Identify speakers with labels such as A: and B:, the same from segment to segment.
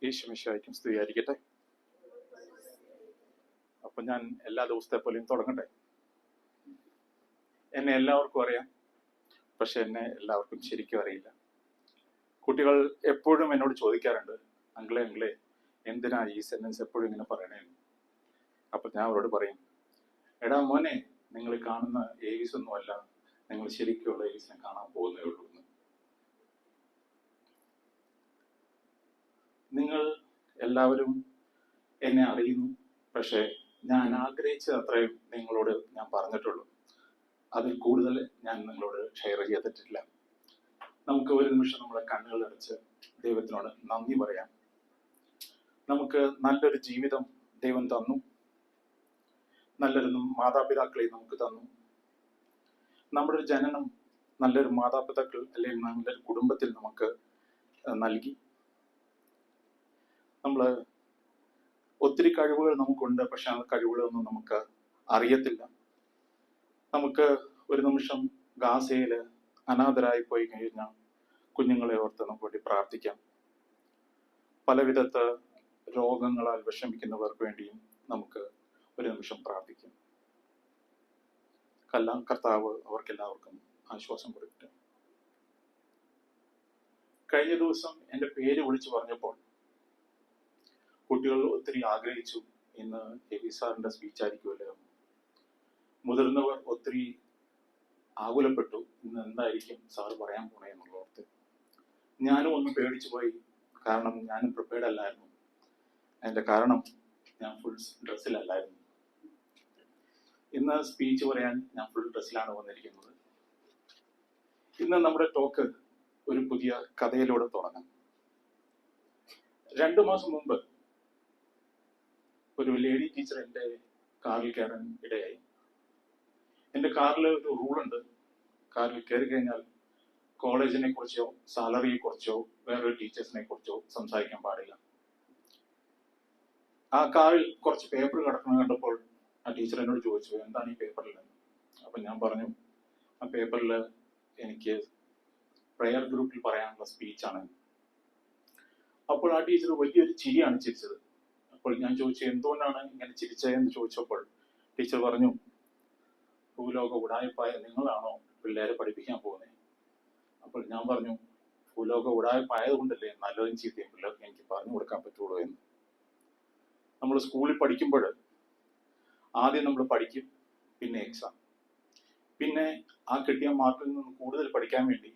A: ഈശ്വമിശിഹായ്ക്കും സ്തുതിയായിരിക്കട്ടെ. അപ്പൊ ഞാൻ എല്ലാ ദിവസത്തെ പോലെയും തുടങ്ങട്ടെ. എന്നെ എല്ലാവർക്കും അറിയാം, പക്ഷെ എന്നെ എല്ലാവർക്കും ശരിക്കും അറിയില്ല. കുട്ടികൾ എപ്പോഴും എന്നോട് ചോദിക്കാറുണ്ട്, അങ്കിളെ എന്തിനാ ഈ സെന്റൻസ് എപ്പോഴും ഇങ്ങനെ പറയണേ? അപ്പൊ ഞാൻ അവരോട് പറയും, എടാ മോനെ, നിങ്ങൾ കാണുന്ന ഏവിസ് ഒന്നും അല്ല, നിങ്ങൾ ശരിക്കുള്ള ഏവിസിനെ കാണാൻ പോകുന്നേ ഉള്ളൂ. നിങ്ങൾ എല്ലാവരും എന്നെ അറിയുന്നു, പക്ഷെ ഞാൻ ആഗ്രഹിച്ചത് അത്രയും നിങ്ങളോട് ഞാൻ പറഞ്ഞിട്ടുള്ളൂ. അതിൽ കൂടുതൽ ഞാൻ നിങ്ങളോട് ഷെയർ ചെയ്തിട്ടില്ല. നമുക്ക് ഒരു നിമിഷം നമ്മളെ കണ്ണുകൾ അടച്ച് ദൈവത്തിനോട് നന്ദി പറയാം. നമുക്ക് നല്ലൊരു ജീവിതം ദൈവം തന്നു, നല്ലൊരു മാതാപിതാക്കളെ നമുക്ക് തന്നു. നമ്മുടെ ഒരു ജനനം നല്ലൊരു മാതാപിതാക്കൾ അല്ലെങ്കിൽ നല്ലൊരു കുടുംബത്തിൽ നമുക്ക് നൽകി. നമ്മള് ഒത്തിരി കഴിവുകൾ നമുക്കുണ്ട്, പക്ഷെ ആ കഴിവുകളൊന്നും നമുക്ക് അറിയത്തില്ല. നമുക്ക് ഒരു നിമിഷം ഗാസയിൽ അനാഥരായി പോയി കഴിഞ്ഞാൽ കുഞ്ഞുങ്ങളെ ഓർത്ത് നമുക്ക് വേണ്ടി പ്രാർത്ഥിക്കാം. പലവിധത്ത് രോഗങ്ങളാൽ വിഷമിക്കുന്നവർക്ക് വേണ്ടിയും നമുക്ക് ഒരു നിമിഷം പ്രാർത്ഥിക്കാം. കർത്താവ് അവർക്കെല്ലാവർക്കും ആശ്വാസം കൊടുക്കട്ടെ. കഴിഞ്ഞ ദിവസം എൻ്റെ പേര് വിളിച്ചു പറഞ്ഞപ്പോൾ കുട്ടികൾ ഒത്തിരി ആഗ്രഹിച്ചു, ഇന്ന് എബി സാറിന്റെ സ്പീച്ച് ആയിരിക്കുമല്ലോ. മുതിർന്നവർ ഒത്തിരി ആകുലപ്പെട്ടു, ഇന്ന് എന്തായിരിക്കും സാറ് പറയാൻ പോണേ എന്നുള്ളോർത്ത്. ഞാനും ഒന്ന് പേടിച്ചു പോയി, കാരണം ഞാനും പ്രിപ്പയർഡ് അല്ലായിരുന്നു. അതിന്റെ കാരണം ഞാൻ ഫുൾ ഡ്രസ്സിലല്ലായിരുന്നു. ഇന്ന് സ്പീച്ച് പറയാൻ ഞാൻ ഫുൾ ഡ്രസ്സിലാണ് വന്നിരിക്കുന്നത്. ഇന്ന് നമ്മുടെ ടോക്ക് ഒരു പുതിയ കഥയിലൂടെ തുടങ്ങാം. 2 മാസം മുമ്പ് ഒരു ലേഡി ടീച്ചർ എൻ്റെ കാറിൽ കയറാൻ ഇടയായി. എൻ്റെ കാറിൽ ഒരു റൂളുണ്ട്, കാറിൽ കയറി കഴിഞ്ഞാൽ കോളേജിനെ കുറിച്ചോ സാലറിയെ കുറിച്ചോ വേറൊരു ടീച്ചേഴ്സിനെ കുറിച്ചോ സംസാരിക്കാൻ പാടില്ല. ആ കാറിൽ കുറച്ച് പേപ്പർ കിടക്കുന്നത് കണ്ടപ്പോൾ ആ ടീച്ചർ എന്നോട് ചോദിച്ചു, എന്താണ് ഈ പേപ്പറിൽ? അപ്പൊ ഞാൻ പറഞ്ഞു, ആ പേപ്പറിൽ എനിക്ക് പ്രെയർ ഗ്രൂപ്പിൽ പറയാനുള്ള സ്പീച്ചാണ്. അപ്പോൾ ആ ടീച്ചർ വലിയൊരു ചിരിയാണ് ചിരിച്ചത്. അപ്പോൾ ഞാൻ ചോദിച്ചു, എന്തുകൊണ്ടാണ് ഇങ്ങനെ ചിരിച്ചതെന്ന് ചോദിച്ചപ്പോൾ ടീച്ചർ പറഞ്ഞു, ഭൂലോക ഉടായ്പായ നിങ്ങളാണോ പിള്ളേരെ പഠിപ്പിക്കാൻ പോകുന്നത്? അപ്പോൾ ഞാൻ പറഞ്ഞു, ഭൂലോക ഉടായ്പായത് കൊണ്ടല്ലേ നല്ലതും ചീത്തയും പിള്ളേർക്ക് എനിക്ക് പറഞ്ഞു കൊടുക്കാൻ പറ്റുള്ളൂ എന്ന്. നമ്മൾ സ്കൂളിൽ പഠിക്കുമ്പോൾ ആദ്യം നമ്മൾ പഠിക്കും, പിന്നെ എക്സാം, പിന്നെ ആ കിട്ടിയ മാർക്കിൽ നിന്ന് കൂടുതൽ പഠിക്കാൻ വേണ്ടി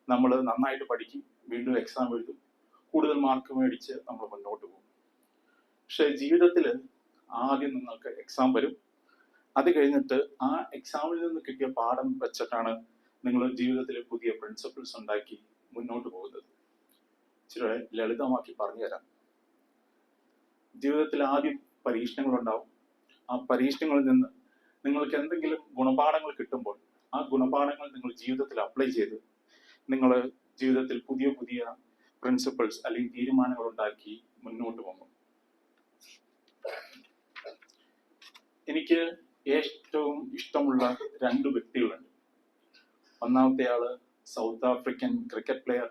A: നമ്മൾ നന്നായിട്ട് പഠിക്കും, വീണ്ടും എക്സാം എഴുതും, കൂടുതൽ മാർക്ക് മേടിച്ച് നമ്മൾ മുന്നോട്ട് പോകും. പക്ഷെ ജീവിതത്തിൽ ആദ്യം നിങ്ങൾക്ക് എക്സാം വരും. അത് കഴിഞ്ഞിട്ട് ആ എക്സാമിൽ നിന്ന് കിട്ടിയ പാഠം വെച്ചിട്ടാണ് നിങ്ങൾ ജീവിതത്തിലെ പുതിയ പ്രിൻസിപ്പിൾസ് ഉണ്ടാക്കി മുന്നോട്ട് പോകുന്നത്. ഇച്ചിരി ലളിതമാക്കി പറഞ്ഞു തരാം. ജീവിതത്തിൽ ആദ്യം പരീക്ഷണങ്ങൾ ഉണ്ടാവും. ആ പരീക്ഷണങ്ങളിൽ നിന്ന് നിങ്ങൾക്ക് എന്തെങ്കിലും ഗുണപാഠങ്ങൾ കിട്ടുമ്പോൾ ആ ഗുണപാഠങ്ങൾ നിങ്ങൾ ജീവിതത്തിൽ അപ്ലൈ ചെയ്ത് നിങ്ങൾ ജീവിതത്തിൽ പുതിയ പുതിയ പ്രിൻസിപ്പിൾസ് അല്ലെങ്കിൽ തീരുമാനങ്ങൾ ഉണ്ടാക്കി മുന്നോട്ട് പോകും. എനിക്ക് ഏറ്റവും ഇഷ്ടമുള്ള 2 വ്യക്തികളുണ്ട്. ഒന്നാമത്തെ ആള് സൗത്ത് ആഫ്രിക്കൻ ക്രിക്കറ്റ് പ്ലെയർ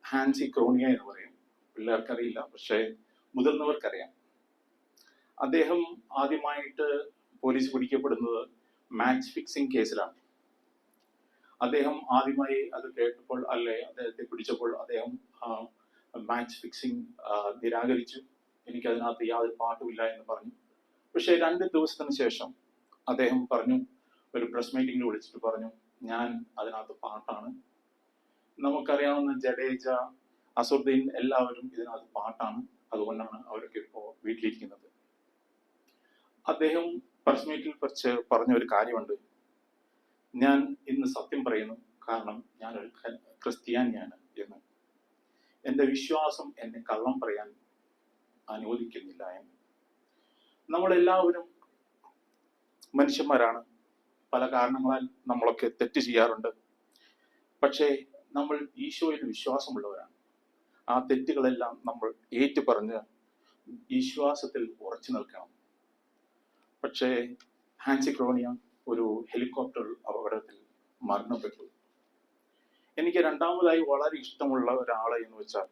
A: ഹാൻസി ക്രോണിയ എന്ന് പറയും. പിള്ളേർക്കറിയില്ല, പക്ഷെ മുതിർന്നവർക്കറിയാം. അദ്ദേഹം ആദ്യമായിട്ട് പോലീസ് പിടിക്കപ്പെടുന്നത് മാച്ച് ഫിക്സിംഗ് കേസിലാണ്. അദ്ദേഹം ആദ്യമായി അത് കേട്ടപ്പോൾ അദ്ദേഹത്തെ പിടിച്ചപ്പോൾ അദ്ദേഹം മാച്ച് ഫിക്സിംഗ് നിരാകരിച്ചു. എനിക്ക് അതിനകത്ത് യാതൊരു പാട്ടുമില്ല എന്ന് പറഞ്ഞു. പക്ഷെ 2 ദിവസത്തിന് ശേഷം അദ്ദേഹം പറഞ്ഞു, ഒരു പ്രസ് മീറ്റിംഗിൽ വിളിച്ചിട്ട് പറഞ്ഞു, ഞാൻ അതിനകത്ത് പാട്ടാണ്. നമുക്കറിയാവുന്ന ജഡേജ, അസുദ്ദീൻ എല്ലാവരും ഇതിനകത്ത് പാട്ടാണ്, അതുകൊണ്ടാണ് അവരൊക്കെ ഇപ്പോൾ വീട്ടിലിരിക്കുന്നത്. അദ്ദേഹം പ്രസ് മീറ്റിൽ വെച്ച് പറഞ്ഞ ഒരു കാര്യമുണ്ട്, ഞാൻ ഇന്ന് സത്യം പറയുന്നു, കാരണം ഞാനൊരു ക്രിസ്ത്യാനിയാണ് എന്ന്. എൻ്റെ വിശ്വാസം എന്നെ കള്ളം പറയാൻ അനുവദിക്കുന്നില്ല എന്ന്. നമ്മളെല്ലാവരും മനുഷ്യന്മാരാണ്, പല കാരണങ്ങളാൽ നമ്മളൊക്കെ തെറ്റ് ചെയ്യാറുണ്ട്. പക്ഷേ നമ്മൾ ഈശോയിൽ വിശ്വാസമുള്ളവരാണ്. ആ തെറ്റുകളെല്ലാം നമ്മൾ ഏറ്റുപറഞ്ഞ് വിശ്വാസത്തിൽ ഉറച്ചു നിൽക്കണം. പക്ഷേ ഹാൻസി ക്രോണിയ ഒരു ഹെലികോപ്റ്റർ അപകടത്തിൽ മരണപ്പെട്ടു. എനിക്ക് രണ്ടാമതായി വളരെ ഇഷ്ടമുള്ള ഒരാളെ എന്ന് വെച്ചാൽ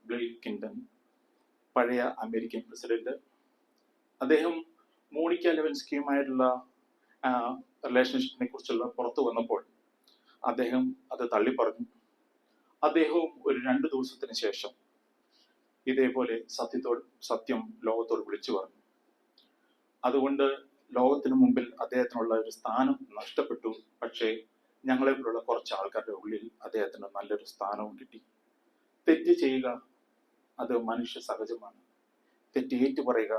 A: ബിൽ ക്ലിന്റൺ, പഴയ അമേരിക്കൻ പ്രസിഡന്റ്. അദ്ദേഹം മോണിക്ക ലെവിൻസ്കിയുമായിട്ടുള്ള റിലേഷൻഷിപ്പിനെ കുറിച്ചുള്ള പുറത്തു വന്നപ്പോൾ അദ്ദേഹം അത് തള്ളിപ്പറഞ്ഞു. അദ്ദേഹവും ഒരു 2 ദിവസത്തിന് ശേഷം ഇതേപോലെ സത്യം ലോകത്തോട് വിളിച്ചു പറഞ്ഞു. അതുകൊണ്ട് ലോകത്തിന് മുമ്പിൽ അദ്ദേഹത്തിനുള്ള ഒരു സ്ഥാനം നഷ്ടപ്പെട്ടു. പക്ഷേ ഞങ്ങളെ പോലുള്ള കുറച്ച് ആൾക്കാരുടെ ഉള്ളിൽ അദ്ദേഹത്തിന് നല്ലൊരു സ്ഥാനവും കിട്ടി. തെറ്റ് ചെയ്യുക അത് മനുഷ്യ സഹജമാണ്. തെറ്റ് ഏറ്റു പറയുക,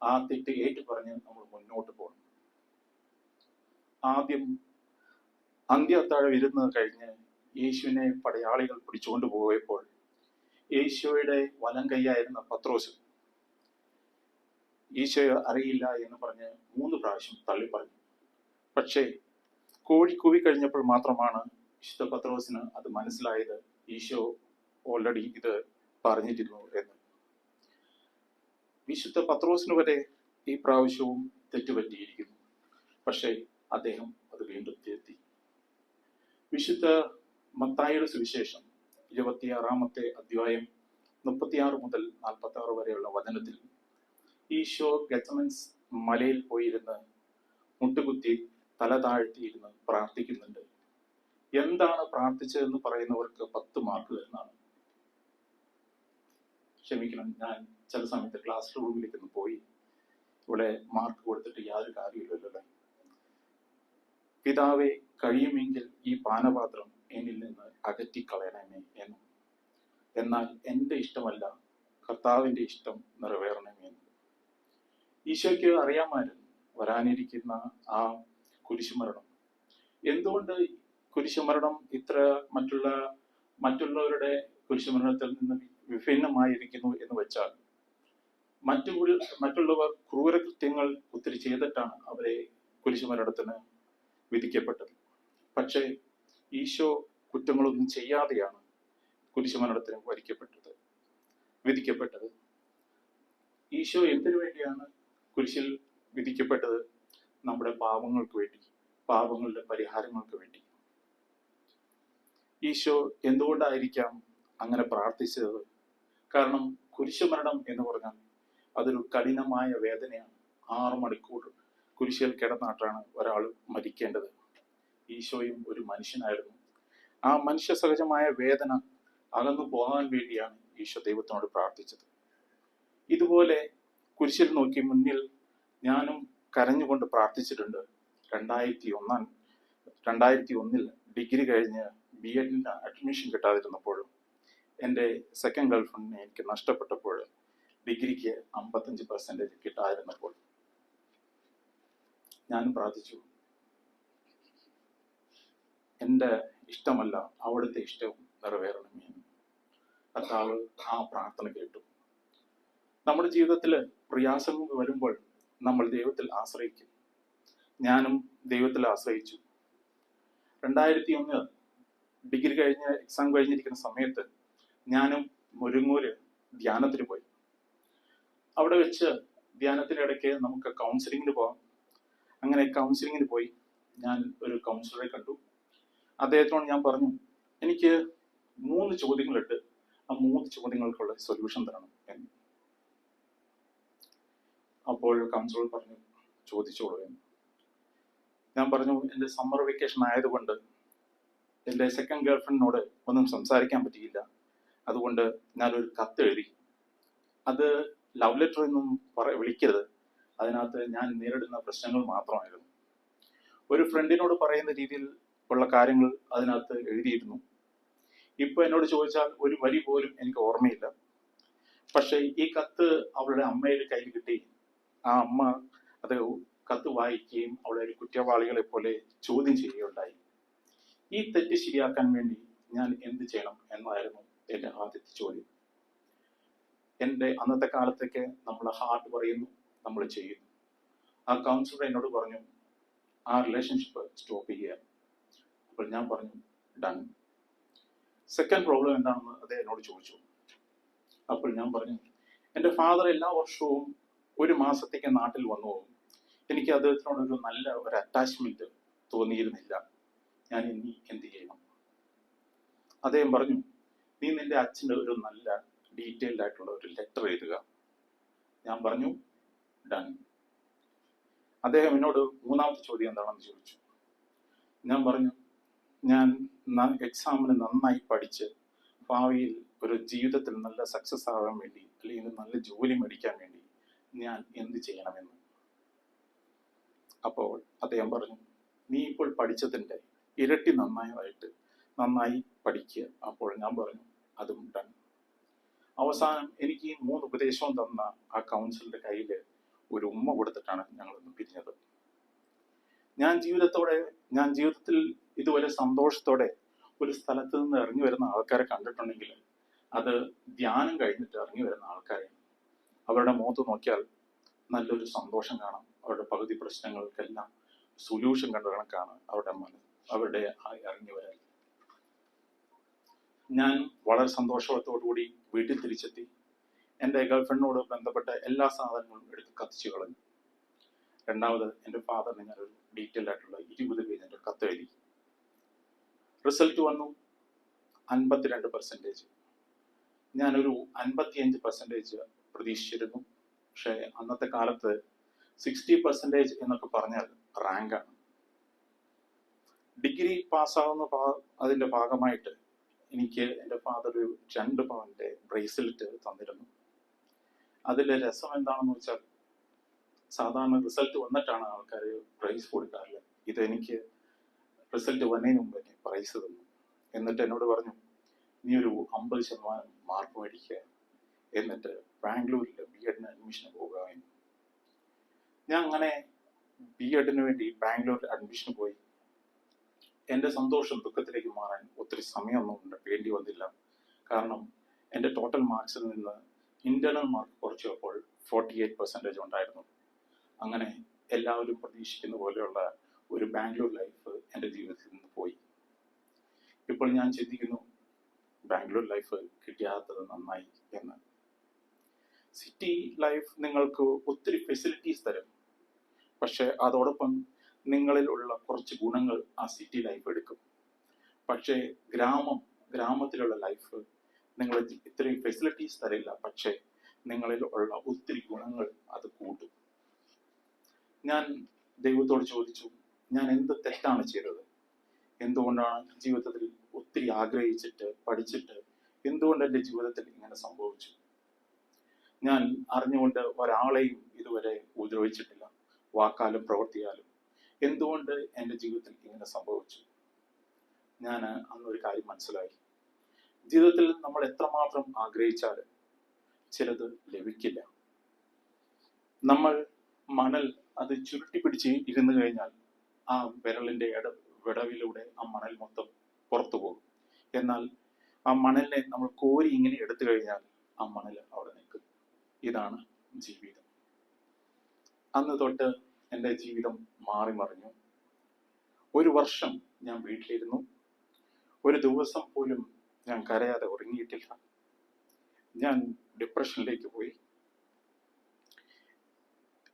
A: ആ തെറ്റ് ഏറ്റു പറഞ്ഞ് നമ്മൾ മുന്നോട്ട് പോകണം. ആദ്യം അന്ത്യ വിരുന്ന് കഴിഞ്ഞ് യേശുവിനെ പടയാളികൾ പിടിച്ചുകൊണ്ട് പോയപ്പോൾ യേശുവയുടെ വലം കൈയായിരുന്ന പത്രോസ് ഈശോയെ അറിയില്ല എന്ന് പറഞ്ഞ് 3 പ്രാവശ്യം തള്ളി പറഞ്ഞു. പക്ഷേ കോഴി കൂവി കഴിഞ്ഞപ്പോൾ മാത്രമാണ് വിശുദ്ധ പത്രോസിന് അത് മനസ്സിലായത്, ഈശോ ഓൾറെഡി ഇത് പറഞ്ഞിരുന്നു എന്ന്. വിശുദ്ധ പത്രോസിന് വരെ ഈ പ്രാവശ്യവും തെറ്റുപറ്റിയിരിക്കുന്നു. പക്ഷേ അദ്ദേഹം അത് വീണ്ടും തിരുത്തി. വിശുദ്ധ മത്തായിയുടെ സുവിശേഷം 26-ാമത്തെ അധ്യായം 36 മുതൽ 46 വരെയുള്ള വചനത്തിൽ ഈശോ ഗെത്സമൻസ് മലയിൽ പോയിരുന്ന് മുട്ടുകുത്തി തല താഴ്ത്തിയിരുന്ന് പ്രാർത്ഥിക്കുന്നുണ്ട്. എന്താണ് പ്രാർത്ഥിച്ചതെന്ന് പറയുന്നവർക്ക് 10 മാർക്ക് എന്നാണ്. ക്ഷമിക്കണം, ഞാൻ ചില സമയത്ത് ക്ലാസ് റൂമിലേക്ക് പോയി ഇവിടെ മാർക്ക് കൊടുത്തിട്ട് യാതൊരു കാര്യമില്ലല്ലോ. പിതാവേ, കഴിയുമെങ്കിൽ ഈ പാനപാത്രം എന്നിൽ നിന്ന് അകറ്റിക്കളയണമേ എന്നും, എന്നാൽ എൻ്റെ ഇഷ്ടമല്ല കർത്താവിൻ്റെ ഇഷ്ടം നിറവേറണമേ എന്ന്. ഈശോയ്ക്ക് അറിയാമായിരുന്നു വരാനിരിക്കുന്ന ആ കുരിശുമരണം. എന്തുകൊണ്ട് കുരിശുമരണം ഇത്ര മറ്റുള്ളവരുടെ കുരിശുമരണത്തിൽ നിന്ന് വിഭിന്നമായിരിക്കുന്നു എന്ന് വെച്ചാൽ, മറ്റുള്ളവർ ക്രൂരകൃത്യങ്ങൾ ഒത്തിരി ചെയ്തിട്ടാണ് അവരെ കുരിശുമരണത്തിന് വിധിക്കപ്പെട്ടത്. പക്ഷേ ഈശോ കുറ്റങ്ങളൊന്നും ചെയ്യാതെയാണ് കുരിശുമരണത്തിന് വിധിക്കപ്പെട്ടത്. ഈശോ എന്തിനു വേണ്ടിയാണ് കുരിശിൽ വിധിക്കപ്പെട്ടത്? നമ്മുടെ പാപങ്ങൾക്ക് വേണ്ടി, പാപങ്ങളുടെ പരിഹാരങ്ങൾക്ക് വേണ്ടി. ഈശോ എന്തുകൊണ്ടായിരിക്കാം അങ്ങനെ പ്രാർത്ഥിച്ചത്? കാരണം കുരിശുമരണം എന്ന് പറഞ്ഞാൽ അതൊരു കഠിനമായ വേദനയാണ്. 6 മണിക്കൂർ കുരിശിൽ കിടന്നാട്ടാണ് ഒരാൾ മരിക്കേണ്ടത്. ഈശോയും ഒരു മനുഷ്യനായിരുന്നു. ആ മനുഷ്യ സഹജമായ വേദന അകന്നു പോകാൻ വേണ്ടിയാണ് ഈശോ ദൈവത്തിനോട് പ്രാർത്ഥിച്ചത്. ഇതുപോലെ കുരിശിൽ നോക്കി മുന്നിൽ ഞാനും കരഞ്ഞുകൊണ്ട് പ്രാർത്ഥിച്ചിട്ടുണ്ട്. 2001 ഡിഗ്രി കഴിഞ്ഞ് BEdന് അഡ്മിഷൻ കിട്ടാതിരുന്നപ്പോഴും എൻ്റെ സെക്കൻഡ് ഗേൾഫ്രണ്ടിനെ എനിക്ക് നഷ്ടപ്പെട്ടപ്പോൾ, ഡിഗ്രിക്ക് 55% കിട്ടാതിരുന്നപ്പോൾ ഞാനും പ്രാർത്ഥിച്ചു, എൻ്റെ ഇഷ്ടമല്ല അവിടുത്തെ ഇഷ്ടവും നിറവേറണമേ എന്ന്. കർത്താവ് ആ പ്രാർത്ഥന കേട്ടു. നമ്മുടെ ജീവിതത്തിൽ പ്രയാസങ്ങൾ വരുമ്പോൾ നമ്മൾ ദൈവത്തിൽ ആശ്രയിക്കും. ഞാനും ദൈവത്തിൽ ആശ്രയിച്ചു. 2001 ഡിഗ്രി കഴിഞ്ഞ് എക്സാം കഴിഞ്ഞിരിക്കുന്ന സമയത്ത് ഞാനും മുരുങ്ങൂര് ധ്യാനത്തിന് പോയി. അവിടെ വെച്ച് ധ്യാനത്തിനിടയ്ക്ക് നമുക്ക് കൗൺസിലിങ്ങിന് പോകാം. അങ്ങനെ കൗൺസിലിങ്ങിന് പോയി ഞാൻ ഒരു കൗൺസിലറെ കണ്ടു. അദ്ദേഹത്തോട് ഞാൻ പറഞ്ഞു, എനിക്ക് 3 ചോദ്യങ്ങളുണ്ട്, ആ 3 ചോദ്യങ്ങൾക്കുള്ള സൊല്യൂഷൻ തരണം എന്ന്. അപ്പോൾ കൗൺസിലർ പറഞ്ഞു, ചോദിച്ചോളൂ എന്ന്. ഞാൻ പറഞ്ഞു, എൻ്റെ സമ്മർ വെക്കേഷൻ ആയതുകൊണ്ട് എൻ്റെ സെക്കൻഡ് ഗേൾഫ്രണ്ടിനോട് ഒന്നും സംസാരിക്കാൻ പറ്റിയില്ല. അതുകൊണ്ട് ഞാനൊരു കത്ത് എഴുതി. അത് ലവ് ലെറ്റർ എന്നും വിളിക്കരുത്, അതിനകത്ത് ഞാൻ നേരിടുന്ന പ്രശ്നങ്ങൾ മാത്രമായിരുന്നു. ഒരു ഫ്രണ്ടിനോട് പറയുന്ന രീതിയിൽ ഉള്ള കാര്യങ്ങൾ അതിനകത്ത് എഴുതിയിരുന്നു. ഇപ്പൊ എന്നോട് ചോദിച്ചാൽ ഒരു വരി പോലും എനിക്ക് ഓർമ്മയില്ല. പക്ഷെ ഈ കത്ത് അവളുടെ അമ്മയുടെ കയ്യിൽ കിട്ടി. ആ അമ്മ അത് കത്ത് വായിക്കുകയും അവളെ ഒരു കുറ്റവാളികളെ പോലെ ചോദ്യം ചെയ്യുകയുണ്ടായി. ഈ തെറ്റ് ശരിയാക്കാൻ വേണ്ടി ഞാൻ എന്ത് ചെയ്യണം എന്നായിരുന്നു എൻ്റെ ആദ്യത്തെ ചോദ്യം. എൻ്റെ അന്നത്തെ കാലത്തൊക്കെ നമ്മൾ ഹാർട്ട് പറയുന്നു, നമ്മൾ ചെയ്യുന്നു. ആ കൗൺസിലർ എന്നോട് പറഞ്ഞു, ആ റിലേഷൻഷിപ്പ് സ്റ്റോപ്പ് ചെയ്യുക. അപ്പോൾ ഞാൻ പറഞ്ഞു, ഡൺ. സെക്കൻഡ് പ്രോബ്ലം എന്താണെന്ന് അദ്ദേഹം എന്നോട് ചോദിച്ചു. അപ്പോൾ ഞാൻ പറഞ്ഞു, എൻ്റെ ഫാദർ എല്ലാ വർഷവും 1 മാസത്തേക്ക് നാട്ടിൽ വന്നു പോകും. എനിക്ക് അദ്ദേഹത്തിനോടൊരു നല്ല ഒരു അറ്റാച്ച്മെന്റ് തോന്നിയിരുന്നില്ല. ഞാൻ ഇനി എന്ത് ചെയ്യണം? അദ്ദേഹം പറഞ്ഞു, നീ നിന്റെ അച്ഛൻ്റെ ഒരു നല്ല ഡീറ്റെയിൽഡ് ആയിട്ടുള്ള ഒരു ലെറ്റർ എഴുതുക. ഞാൻ പറഞ്ഞു ഡൺ. അദ്ദേഹം എന്നോട് മൂന്നാമത്തെ ചോദ്യം എന്താണെന്ന് ചോദിച്ചു. ഞാൻ പറഞ്ഞു ഞാൻ എക്സാമിന് നന്നായി പഠിച്ച് ഭാവിയിൽ ഒരു ജീവിതത്തിൽ നല്ല സക്സസ് ആകാൻ വേണ്ടി അല്ലെങ്കിൽ നല്ല ജോലി മേടിക്കാൻ വേണ്ടി ഞാൻ എന്ത് ചെയ്യണമെന്ന്. അപ്പോൾ അദ്ദേഹം പറഞ്ഞു നീ ഇപ്പോൾ പഠിച്ചതിൻ്റെ ഇരട്ടി നന്നായി പഠിക്കുക. അപ്പോൾ ഞാൻ പറഞ്ഞു അതും ഡൺ. അവസാനം എനിക്ക് 3 ഉപദേശവും തന്ന ആ കൗൺസിലറുടെ കയ്യിൽ ഒരു ഉമ്മ കൊടുത്തിട്ടാണ് ഞങ്ങളൊന്ന് പിരിഞ്ഞത്. ഞാൻ ജീവിതത്തിൽ ഇതുവരെ സന്തോഷത്തോടെ ഒരു സ്ഥലത്ത് നിന്ന് ഇറങ്ങി വരുന്ന ആൾക്കാരെ കണ്ടിട്ടുണ്ടെങ്കിൽ അത് ധ്യാനം കഴിഞ്ഞിട്ട് ഇറങ്ങി വരുന്ന ആൾക്കാരെയാണ്. അവരുടെ മുഖത്ത് നോക്കിയാൽ നല്ലൊരു സന്തോഷം കാണാം. അവരുടെ പകുതി പ്രശ്നങ്ങൾക്കെല്ലാം സൊല്യൂഷൻ കണ്ട കണക്കാണ് അവരുടെ ആ ഇറങ്ങി വരൽ. ഞാൻ വളരെ സന്തോഷത്തോടുകൂടി വീട്ടിൽ തിരിച്ചെത്തി. എൻ്റെ ഗേൾഫ്രണ്ടിനോട് ബന്ധപ്പെട്ട എല്ലാ സാധനങ്ങളും എടുത്ത് കത്തിച്ചു കളഞ്ഞു. രണ്ടാമത് എൻ്റെ ഫാദറിന് ഞാനൊരു ഡീറ്റെയിൽ ആയിട്ടുള്ള 20 പേജിൻ്റെ കത്ത് എഴുതി. റിസൾട്ട് വന്നു 52%. ഞാനൊരു 55% പ്രതീക്ഷിച്ചിരുന്നു. പക്ഷേ അന്നത്തെ കാലത്ത് 60% എന്നൊക്കെ പറഞ്ഞാൽ റാങ്കാണ്. ഡിഗ്രി പാസ്സാവുന്ന അതിൻ്റെ ഭാഗമായിട്ട് എനിക്ക് എൻ്റെ ഫാദർ ഒരു 2 പവൻ്റെ ബ്രേസ്ലെറ്റ് തന്നിരുന്നു. അതിലെ രസം എന്താണെന്ന് വെച്ചാൽ സാധാരണ റിസൾട്ട് വന്നിട്ടാണ് ആൾക്കാർ പ്രൈസ് കൊടുക്കാറില്ല. ഇതെനിക്ക് റിസൾട്ട് വന്നതിന് മുമ്പ് തന്നെ പ്രൈസ് തന്നു. എന്നിട്ട് എന്നോട് പറഞ്ഞു നീ ഒരു 50% മാർക്ക് മേടിക്കുക, എന്നിട്ട് ബാംഗ്ലൂരിൽ BEd അഡ്മിഷന് പോകുക എന്ന്. ഞാൻ അങ്ങനെ BEd വേണ്ടി ബാംഗ്ലൂരിൽ അഡ്മിഷന് പോയി. എൻ്റെ സന്തോഷം ദുഃഖത്തിലേക്ക് മാറാൻ ഒത്തിരി സമയമൊന്നും വേണ്ടി വന്നില്ല. കാരണം എൻ്റെ ടോട്ടൽ മാർക്സിൽ നിന്ന് ഇന്റേണൽ മാർക്ക് കുറച്ചപ്പോൾ 48% ഉണ്ടായിരുന്നു. അങ്ങനെ എല്ലാവരും പ്രതീക്ഷിക്കുന്ന പോലെയുള്ള ഒരു ബാംഗ്ലൂർ ലൈഫ് എൻ്റെ ജീവിതത്തിൽ നിന്ന് പോയി. ഇപ്പോൾ ഞാൻ ചിന്തിക്കുന്നു ബാംഗ്ലൂർ ലൈഫ് കിട്ടാത്തത് നന്നായി എന്ന്. സിറ്റി ലൈഫ് നിങ്ങൾക്ക് ഒത്തിരി ഫെസിലിറ്റീസ് തരും, പക്ഷെ അതോടൊപ്പം നിങ്ങളിൽ ഉള്ള കുറച്ച് ഗുണങ്ങൾ ആ സിറ്റി ലൈഫ് എടുക്കും. പക്ഷേ ഗ്രാമത്തിലുള്ള ലൈഫ് നിങ്ങൾ ഇത്രയും ഫെസിലിറ്റീസ് തരില്ല, പക്ഷേ നിങ്ങളിൽ ഉള്ള ഒത്തിരി ഗുണങ്ങൾ അത് കൂട്ടും. ഞാൻ ദൈവത്തോട് ചോദിച്ചു, ഞാൻ എന്ത് തെറ്റാണ് ചെയ്തത്? എന്തുകൊണ്ടാണ് ജീവിതത്തിൽ ഒത്തിരി ആഗ്രഹിച്ചിട്ട് പഠിച്ചിട്ട് എന്തുകൊണ്ട് എൻ്റെ ജീവിതത്തിൽ ഇങ്ങനെ സംഭവിച്ചു? ഞാൻ അറിഞ്ഞുകൊണ്ട് ഒരാളെയും ഇതുവരെ ഉപദ്രവിച്ചിട്ടില്ല, വാക്കാലും പ്രവൃത്തിയാലും. എന്തുകൊണ്ട് എൻ്റെ ജീവിതത്തിൽ ഇങ്ങനെ സംഭവിച്ചു? ഞാൻ അന്നൊരു കാര്യം മനസ്സിലായി. ജീവിതത്തിൽ നമ്മൾ എത്രമാത്രം ആഗ്രഹിച്ചാലും ചിലത് ലഭിക്കില്ല. നമ്മൾ മണൽ അത് ചുരുട്ടി പിടിച്ച് ഇരുന്ന് കഴിഞ്ഞാൽ ആ വിരലിന്റെ വിടവിലൂടെ ആ മണൽ മൊത്തം പുറത്തു പോകും. എന്നാൽ ആ മണലിനെ നമ്മൾ കോരി ഇങ്ങനെ എടുത്തു കഴിഞ്ഞാൽ ആ മണൽ അവിടെ നിൽക്കും. ഇതാണ് ജീവിതം. അന്ന് തൊട്ട് എൻ്റെ ജീവിതം മാറി മറിഞ്ഞു. 1 വർഷം ഞാൻ വീട്ടിലിരുന്നു. ഒരു ദിവസം പോലും ഞാൻ കരയാതെ ഉറങ്ങിയിട്ടില്ല. ഞാൻ ഡിപ്രഷനിലേക്ക് പോയി.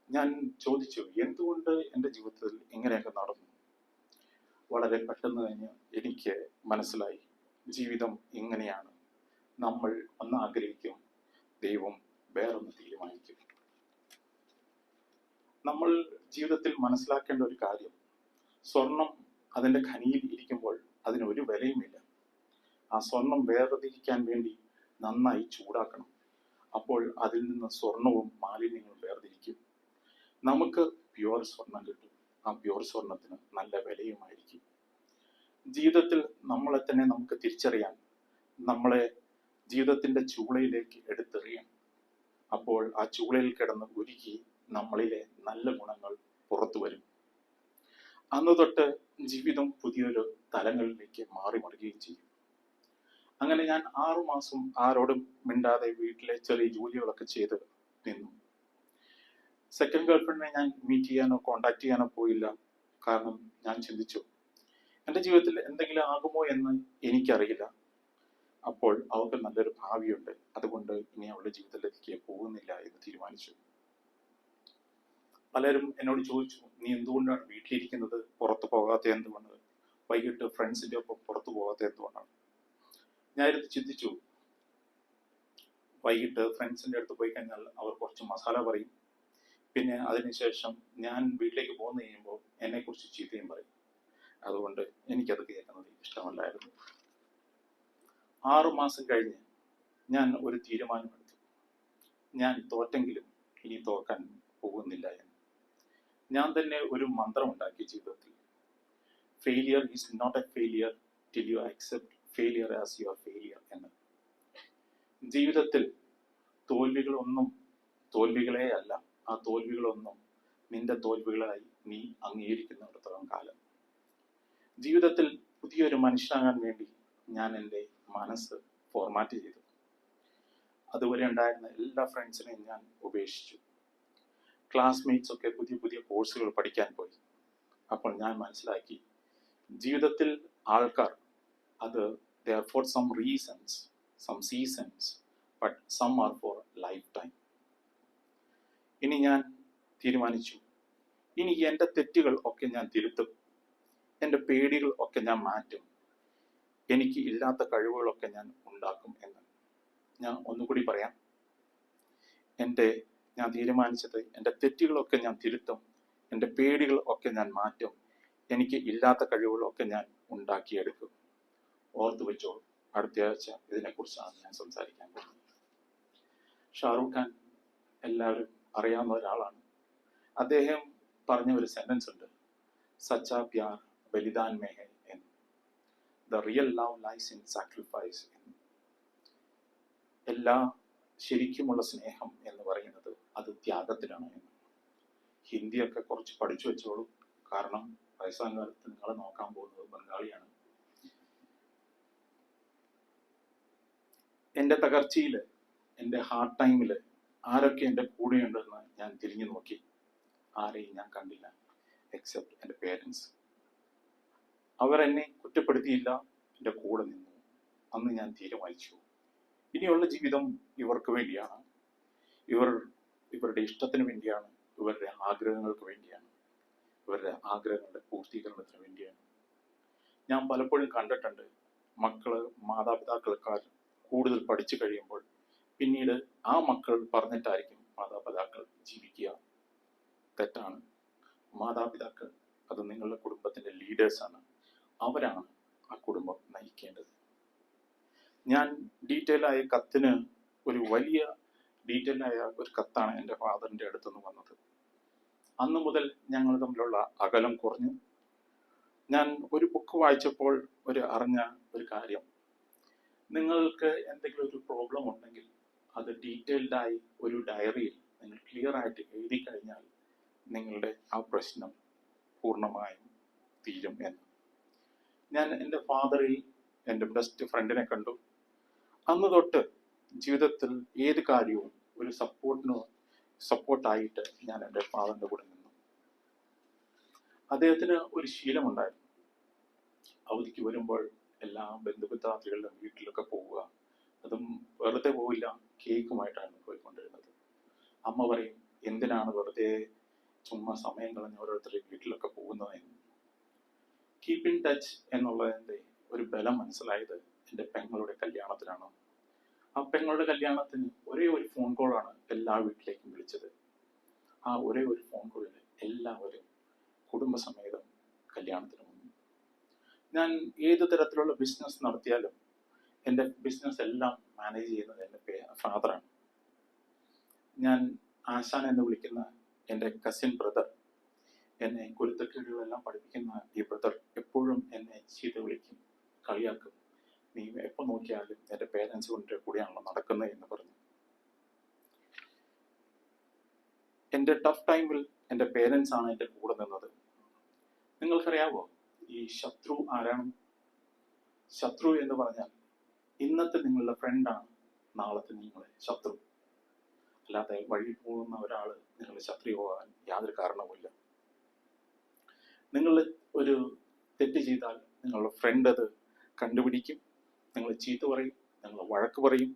A: ഞാൻ ചോദിച്ചു എന്തുകൊണ്ട് എൻ്റെ ജീവിതത്തിൽ ഇങ്ങനെയൊക്കെ നടന്നു? വളരെ പെട്ടെന്ന് തന്നെ എനിക്ക് മനസ്സിലായി, ജീവിതം ഇങ്ങനെയാണ്. നമ്മൾ ഒന്ന് ആഗ്രഹിക്കും, ദൈവം വേറൊന്ന് തീരുമാനിക്കും. നമ്മൾ ജീവിതത്തിൽ മനസ്സിലാക്കേണ്ട ഒരു കാര്യം, സ്വർണം അതിൻ്റെ ഖനിയിൽ ഇരിക്കുമ്പോൾ അതിനൊരു വിലയുമില്ല. ആ സ്വർണം വേർതിരിക്കാൻ വേണ്ടി നന്നായി ചൂടാക്കണം. അപ്പോൾ അതിൽ നിന്ന് സ്വർണവും മാലിന്യങ്ങളും വേർതിരിക്കും. നമുക്ക് പ്യുവർ സ്വർണം കിട്ടും. ആ പ്യുവർ സ്വർണത്തിന് നല്ല വിലയുമായിരിക്കും. ജീവിതത്തിൽ നമ്മളെ തന്നെ നമുക്ക് തിരിച്ചറിയാൻ, നമ്മളെ ജീവിതത്തിന്റെ ചൂളയിലേക്ക് എടുത്തെറിയാം. അപ്പോൾ ആ ചൂളയിൽ കിടന്ന് ഉരുകി നമ്മളിലെ നല്ല ഗുണങ്ങൾ പുറത്തു വരും. അന്ന് തൊട്ട് ജീവിതം പുതിയൊരു തലങ്ങളിലേക്ക് മാറി മറിയുകയും ചെയ്യും. അങ്ങനെ ഞാൻ 6 മാസം ആരോടും മിണ്ടാതെ വീട്ടിലെ ചെറിയ ജോലികളൊക്കെ ചെയ്ത് നിന്നു. സെക്കൻഡ് ഗേൾഫ്രണ്ടിനെ ഞാൻ മീറ്റ് ചെയ്യാനോ കോണ്ടാക്ട് ചെയ്യാനോ പോയില്ല. കാരണം ഞാൻ ചിന്തിച്ചു എൻ്റെ ജീവിതത്തിൽ എന്തെങ്കിലും ആകുമോ എന്ന് എനിക്കറിയില്ല. അപ്പോൾ അവൾക്ക് നല്ലൊരു ഭാവിയുണ്ട്, അതുകൊണ്ട് ഇനി അവളുടെ ജീവിതത്തിലേക്ക് പോകുന്നില്ല എന്ന് തീരുമാനിച്ചു. പലരും എന്നോട് ചോദിച്ചു, നീ എന്തുകൊണ്ടാണ് വീട്ടിലിരിക്കുന്നത്, പുറത്തു പോകാത്ത എന്തുകൊണ്ട്, വൈകിട്ട് ഫ്രണ്ട്സിന്റെ ഒപ്പം പുറത്തു പോകാത്ത എന്തുകൊണ്ടാണ്? ഞാനിത് ചിന്തിച്ചു. വൈകിട്ട് ഫ്രണ്ട്സിൻ്റെ അടുത്ത് പോയി കഴിഞ്ഞാൽ അവർ കുറച്ച് മസാല പറയും. പിന്നെ അതിനുശേഷം ഞാൻ വീട്ടിലേക്ക് പോന്നു കഴിയുമ്പോൾ എന്നെക്കുറിച്ച് ചീത്തയും പറയും. അതുകൊണ്ട് എനിക്കത് കേൾക്കുന്നത് ഇഷ്ടമല്ലായിരുന്നു. 6 മാസം കഴിഞ്ഞ് ഞാൻ ഒരു തീരുമാനമെടുത്തു. ഞാൻ തോറ്റെങ്കിലും ഇനി തോൽക്കാൻ പോകുന്നില്ല എന്ന്. ഞാൻ തന്നെ ഒരു മന്ത്രം ഉണ്ടാക്കി ജീവിതത്തിൽ. Failure is not a failure till you accept failure as your failure എന്ന്. ജീവിതത്തിൽ തോൽവികളൊന്നും തോൽവികളെ അല്ല, ആ തോൽവികളൊന്നും നിന്റെ തോൽവികളായി നീ അംഗീകരിക്കുന്നിടത്തോളം കാലം. ജീവിതത്തിൽ പുതിയൊരു മനുഷ്യനാകാൻ വേണ്ടി ഞാൻ എൻ്റെ മനസ്സ് ഫോർമാറ്റ് ചെയ്തു. അതുവരെ ഉണ്ടായിരുന്ന എല്ലാ ഫ്രണ്ട്സിനെയും ഞാൻ ഉപേക്ഷിച്ചു. ക്ലാസ്മേറ്റ്സ് ഒക്കെ പുതിയ പുതിയ കോഴ്സുകൾ പഠിക്കാൻ പോയി. അപ്പോൾ ഞാൻ മനസ്സിലാക്കി, ജീവിതത്തിൽ ആൾക്കാർ അത് they are for some reasons, some seasons, but some are for lifetime. ഇനി ഞാൻ തീരുമാനിച്ചു, ഇനി എൻ്റെ തെറ്റുകൾ ഒക്കെ ഞാൻ തിരുത്തും, എൻ്റെ പേടികൾ ഒക്കെ ഞാൻ മാറ്റും, എനിക്ക് ഇല്ലാത്ത കഴിവുകളൊക്കെ ഞാൻ ഉണ്ടാക്കും എന്ന്. ഞാൻ ഒന്നുകൂടി പറയാം, ഞാൻ തീരുമാനിച്ചത് എൻ്റെ തെറ്റുകളൊക്കെ ഞാൻ തിരുത്തും, എൻ്റെ പേടികൾ ഒക്കെ ഞാൻ മാറ്റും, എനിക്ക് ഇല്ലാത്ത കഴിവുകളൊക്കെ ഞാൻ ഉണ്ടാക്കിയെടുക്കും. ഓർത്തു വെച്ചോളൂ, അടുത്ത ആഴ്ച ഇതിനെക്കുറിച്ചാണ് ഞാൻ സംസാരിക്കാൻ പോകുന്നത്. ഷാറൂഖ് ഖാൻ എല്ലാവരും അറിയാവുന്ന ഒരാളാണ്. അദ്ദേഹം പറഞ്ഞ ഒരു സെന്റൻസ് ഉണ്ട്, സച്ചാ പ്യാർ ബലിദാൻ മേ ഹൈ എന്ന്. The real love lies in sacrifice എന്ന്. എല്ലാ ശരിക്കുമുള്ള സ്നേഹം എന്ന് പറയുന്നത് അത് ത്യാഗത്തിലാണ് എന്ന്. ഹിന്ദിയൊക്കെ കുറച്ച് പഠിച്ചു വെച്ചോളൂ, കാരണം വയസ്സാം കാലത്ത് നിങ്ങളെ നോക്കാൻ പോകുന്നത് ബംഗാളിയാണ്. എൻ്റെ തകർച്ചയിൽ, എൻ്റെ ഹാർഡ് ടൈമിൽ ആരൊക്കെ എൻ്റെ കൂടെയുണ്ടെന്ന് ഞാൻ തിരിഞ്ഞു നോക്കി. ആരെയും ഞാൻ കണ്ടില്ല, എക്സെപ്റ്റ് എൻ്റെ പേരൻസ്. അവർ എന്നെ കുറ്റപ്പെടുത്തിയില്ല, എൻ്റെ കൂടെ നിന്നു. അന്ന് ഞാൻ തീരുമാനിച്ചു, ഇനിയുള്ള ജീവിതം ഇവർക്ക് വേണ്ടിയാണ്, ഇവരുടെ ഇഷ്ടത്തിന് വേണ്ടിയാണ്, ഇവരുടെ ആഗ്രഹങ്ങൾക്ക് വേണ്ടിയാണ്, ഇവരുടെ ആഗ്രഹങ്ങളുടെ പൂർത്തീകരണത്തിന് വേണ്ടിയാണ്. ഞാൻ പലപ്പോഴും കണ്ടിട്ടുണ്ട്, മാതാപിതാക്കൾക്കാർ കൂടുതൽ പഠിച്ചു കഴിയുമ്പോൾ പിന്നീട് ആ മക്കൾ പറഞ്ഞിട്ടായിരിക്കും മാതാപിതാക്കൾ ജീവിക്കുക. തെറ്റാണ്. മാതാപിതാക്കൾ അത് നിങ്ങളുടെ കുടുംബത്തിന്റെ ലീഡേഴ്സാണ്. അവരാണ് ആ കുടുംബം നയിക്കേണ്ടത്. ഞാൻ ഡീറ്റെയിലായ കത്തിന് വലിയ ഡീറ്റെയിലായ ഒരു കത്താണ് എൻ്റെ ഫാദറിൻ്റെ അടുത്തുനിന്ന് വന്നത്. അന്നു മുതൽ ഞങ്ങൾ തമ്മിലുള്ള അകലം കുറഞ്ഞു. ഞാൻ ഒരു ബുക്ക് വായിച്ചപ്പോൾ അറിഞ്ഞ ഒരു കാര്യം, നിങ്ങൾക്ക് എന്തെങ്കിലും ഒരു പ്രോബ്ലം ഉണ്ടെങ്കിൽ അത് ഡീറ്റെയിൽഡായി ഒരു ഡയറിയിൽ നിങ്ങൾ ക്ലിയർ ആയിട്ട് എഴുതി കഴിഞ്ഞാൽ നിങ്ങളുടെ ആ പ്രശ്നം പൂർണ്ണമായും തീരും എന്ന്. ഞാൻ എൻ്റെ ഫാദറിൽ എൻ്റെ ബെസ്റ്റ് ഫ്രണ്ടിനെ കണ്ടു. അന്ന് തൊട്ട് ജീവിതത്തിൽ ഏത് കാര്യവും ഒരു സപ്പോർട്ടായിട്ട് ഞാൻ എൻ്റെ ഫാദറിൻ്റെ കൂടെ നിന്നു. അദ്ദേഹത്തിന് ഒരു ശീലമുണ്ടായിരുന്നു, അവധിക്ക് വരുമ്പോൾ എല്ലാ ബന്ധുമിത്രാദികളുടെ വീട്ടിലൊക്കെ പോവുക. അതും വെറുതെ പോവില്ല, കേക്കുമായിട്ടാണ് പോയിക്കൊണ്ടിരുന്നത്. അമ്മ പറയും, എന്തിനാണ് വെറുതെ ചുമ്മാ സമയം കളഞ്ഞ് ഓരോരുത്തരുടെ വീട്ടിലൊക്കെ പോകുന്നതെന്ന്. കീപ്പ് ഇൻ ടച്ച് എന്നുള്ളതിൻ്റെ ഒരു ബലം മനസ്സിലായത് എൻ്റെ പെങ്ങളുടെ കല്യാണത്തിനാണ്. ആ പെങ്ങളുടെ കല്യാണത്തിന് ഒരേ ഒരു ഫോൺ കോളാണ് എല്ലാ വീട്ടിലേക്കും വിളിച്ചത്. ആ ഒരേ ഒരു ഫോൺ കോളിൽ എല്ലാവരും കുടുംബസമേതം കല്യാണത്തിന് വന്നു. ഞാൻ ഏത് തരത്തിലുള്ള ബിസിനസ് നടത്തിയാലും എൻ്റെ ബിസിനസ് എല്ലാം മാനേജ് ചെയ്യുന്നത് എൻ്റെ ഫാദറാണ്. ഞാൻ ആശാൻ എന്ന് വിളിക്കുന്ന എൻ്റെ കസിൻ ബ്രദർ, എന്നെ കുരുത്തക്കേടുകളെല്ലാം പഠിപ്പിക്കുന്ന ഈ ബ്രദർ എപ്പോഴും എന്നെ ചീത്ത വിളിക്കും, കളിയാക്കും. നീ എപ്പോൾ നോക്കിയാലും എൻ്റെ പേരൻസ് കൊണ്ട് കൂടെയാണല്ലോ നടക്കുന്നത് എന്ന് പറഞ്ഞു. എൻ്റെ ടഫ് ടൈമിൽ എൻ്റെ പേരൻസ് ആണ് എൻ്റെ കൂടെ നിന്നത്. നിങ്ങൾക്കറിയാവോ ഈ ശത്രു ആരാണ്? ശത്രു എന്ന് പറഞ്ഞാൽ ഇന്നത്തെ നിങ്ങളുടെ ഫ്രണ്ടാണ് നാളത്തെ നിങ്ങളെ ശത്രു. അല്ലാതെ വഴി പോകുന്ന ഒരാള് നിങ്ങളുടെ ശത്രു പോകാൻ യാതൊരു കാരണവുമില്ല. നിങ്ങൾ ഒരു തെറ്റ് ചെയ്താൽ നിങ്ങളുടെ ഫ്രണ്ട് അത് കണ്ടുപിടിക്കും, നിങ്ങൾ ചീത്ത പറയും, നിങ്ങൾ വഴക്ക് പറയും,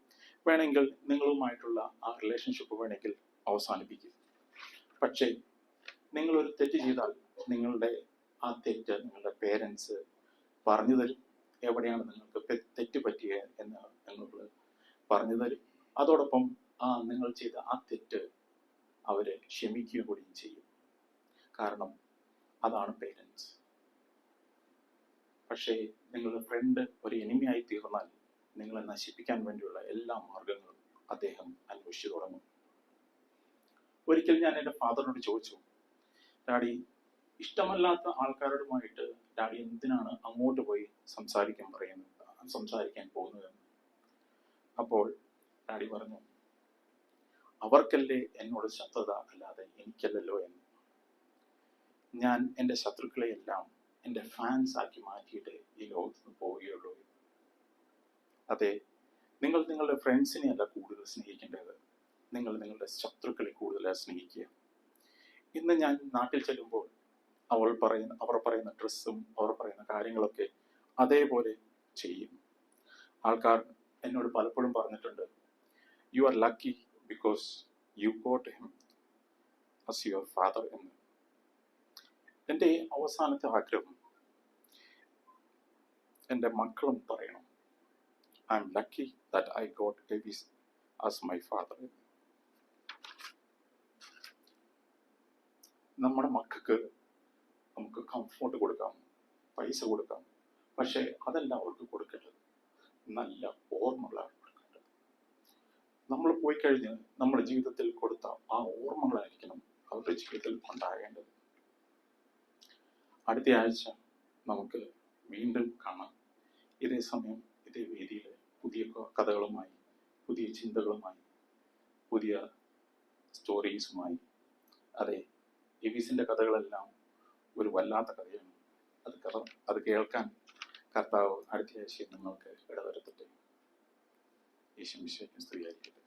A: വേണമെങ്കിൽ നിങ്ങളുമായിട്ടുള്ള ആ റിലേഷൻഷിപ്പ് വേണമെങ്കിൽ അവസാനിപ്പിക്കും. പക്ഷേ നിങ്ങളൊരു തെറ്റ് ചെയ്താൽ നിങ്ങളുടെ ആ തെറ്റ് നിങ്ങളുടെ പേരൻസ് പറഞ്ഞു തരും. എവിടെയാണ് നിങ്ങൾക്ക് തെറ്റ് പറ്റിയത് എന്ന് നിങ്ങൾ പറഞ്ഞു തരും. അതോടൊപ്പം നിങ്ങൾ ചെയ്ത ആ തെറ്റ് അവരെ ക്ഷമിക്കുക കൂടിയും ചെയ്യും. കാരണം അതാണ് പേരൻസ്. പക്ഷേ നിങ്ങളുടെ ഫ്രണ്ട് ഒരു എനിമിയായി തീർന്നാൽ നിങ്ങളെ നശിപ്പിക്കാൻ വേണ്ടിയുള്ള എല്ലാ മാർഗങ്ങളും അദ്ദേഹം അന്വേഷിച്ചു തുടങ്ങും. ഒരിക്കൽ ഞാൻ എൻ്റെ ഫാദറിനോട് ചോദിച്ചു, ഡാഡി, ഇഷ്ടമല്ലാത്ത ആൾക്കാരോടുമായിട്ട് ഡാഡി എന്തിനാണ് അങ്ങോട്ട് പോയി സംസാരിക്കാൻ പോകുന്നതെന്ന്. അപ്പോൾ ഡാഡി പറഞ്ഞു, അവർക്കല്ലേ എന്നോട് ശത്രുത, അല്ലാതെ എനിക്കല്ലല്ലോ എന്ന്. ഞാൻ എൻ്റെ ശത്രുക്കളെ എല്ലാം എൻ്റെ ഫാൻസ് ആക്കി മാറ്റിയിട്ട് ഈ ലോകത്ത് നിന്ന് പോവുകയുള്ളൂ. അതെ, നിങ്ങൾ നിങ്ങളുടെ ഫ്രണ്ട്സിനെ അല്ല കൂടുതൽ സ്നേഹിക്കേണ്ടത്, നിങ്ങൾ നിങ്ങളുടെ ശത്രുക്കളെ കൂടുതലായി സ്നേഹിക്കുക. ഇന്ന് ഞാൻ നാട്ടിൽ ചെല്ലുമ്പോൾ അവർ പറയുന്ന ഡ്രസ്സും അവർ പറയുന്ന കാര്യങ്ങളൊക്കെ അതേപോലെ ചെയ്യും. ആൾക്കാർ എന്നോട് പലപ്പോഴും പറഞ്ഞിട്ടുണ്ട്, you are lucky because you got him as your father എന്ന്. എൻ്റെ അവസാനത്തെ ആഗ്രഹം എൻ്റെ മക്കളും പറയണം, I am lucky that I got എവിസ് ആസ് മൈ ഫാദർ. നമ്മുടെ മക്കൾക്ക് നമുക്ക് കംഫോർട്ട് കൊടുക്കാം, പൈസ കൊടുക്കാം, പക്ഷേ അതല്ല അവർക്ക് കൊടുക്കേണ്ടത്, നല്ല ഓർമ്മകളാണ് കൊടുക്കേണ്ടത്. നമ്മൾ പോയി കഴിഞ്ഞ് നമ്മുടെ ജീവിതത്തിൽ കൊടുത്ത ആ ഓർമ്മകളായിരിക്കണം അവരുടെ ജീവിതത്തിൽ ഉണ്ടാകേണ്ടത്. അടുത്ത ആഴ്ച നമുക്ക് വീണ്ടും കാണാം. ഇതേ സമയം ഇതേ വേദിയിൽ പുതിയ കഥകളുമായി, പുതിയ ചിന്തകളുമായി, പുതിയ സ്റ്റോറീസുമായി. അതെ, എവിസിന്റെ കഥകളെല്ലാം ഒരു വല്ലാത്ത കഥയാണ്. അത് കേൾക്കാൻ കർത്താവ് അടുത്ത ആഴ്ച നിങ്ങൾക്ക് ഇടവരുത്തട്ടെ. യേശു മിശിഹായ്ക്ക് സ്തുതിയായിരിക്കട്ടെ.